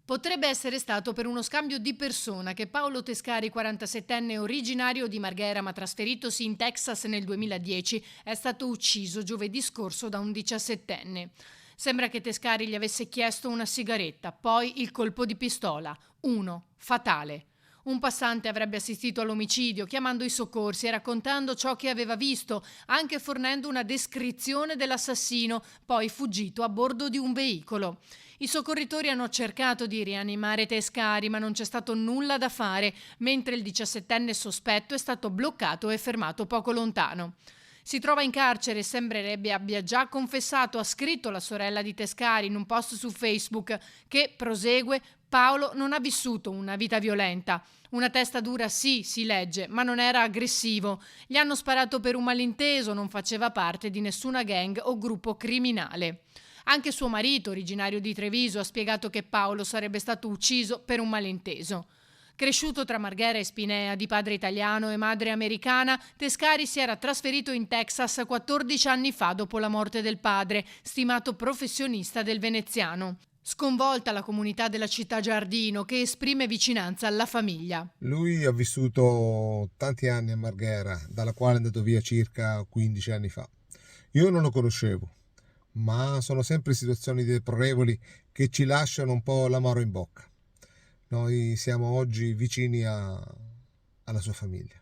Potrebbe essere stato per uno scambio di persona che Paolo Tescari, 47enne originario di Marghera ma trasferitosi in Texas nel 2010, è stato ucciso giovedì scorso da un 17enne. Sembra che Tescari gli avesse chiesto una sigaretta, poi il colpo di pistola, uno, fatale. Un passante avrebbe assistito all'omicidio chiamando i soccorsi e raccontando ciò che aveva visto, anche fornendo una descrizione dell'assassino, poi fuggito a bordo di un veicolo. I soccorritori hanno cercato di rianimare Tescari, ma non c'è stato nulla da fare, mentre il 17enne sospetto è stato bloccato e fermato poco lontano. Si trova in carcere e sembrerebbe abbia già confessato, ha scritto la sorella di Tescari in un post su Facebook che, prosegue, Paolo non ha vissuto una vita violenta. Una testa dura sì, si legge, ma non era aggressivo. Gli hanno sparato per un malinteso, non faceva parte di nessuna gang o gruppo criminale. Anche suo marito, originario di Treviso, ha spiegato che Paolo sarebbe stato ucciso per un malinteso. Cresciuto tra Marghera e Spinea, di padre italiano e madre americana, Tescari si era trasferito in Texas 14 anni fa dopo la morte del padre, stimato professionista del veneziano. Sconvolta la comunità della città Giardino, che esprime vicinanza alla famiglia. Lui ha vissuto tanti anni a Marghera, dalla quale è andato via circa 15 anni fa. Io non lo conoscevo, ma sono sempre situazioni deplorevoli che ci lasciano un po' l'amaro in bocca. Noi siamo oggi vicini alla sua famiglia.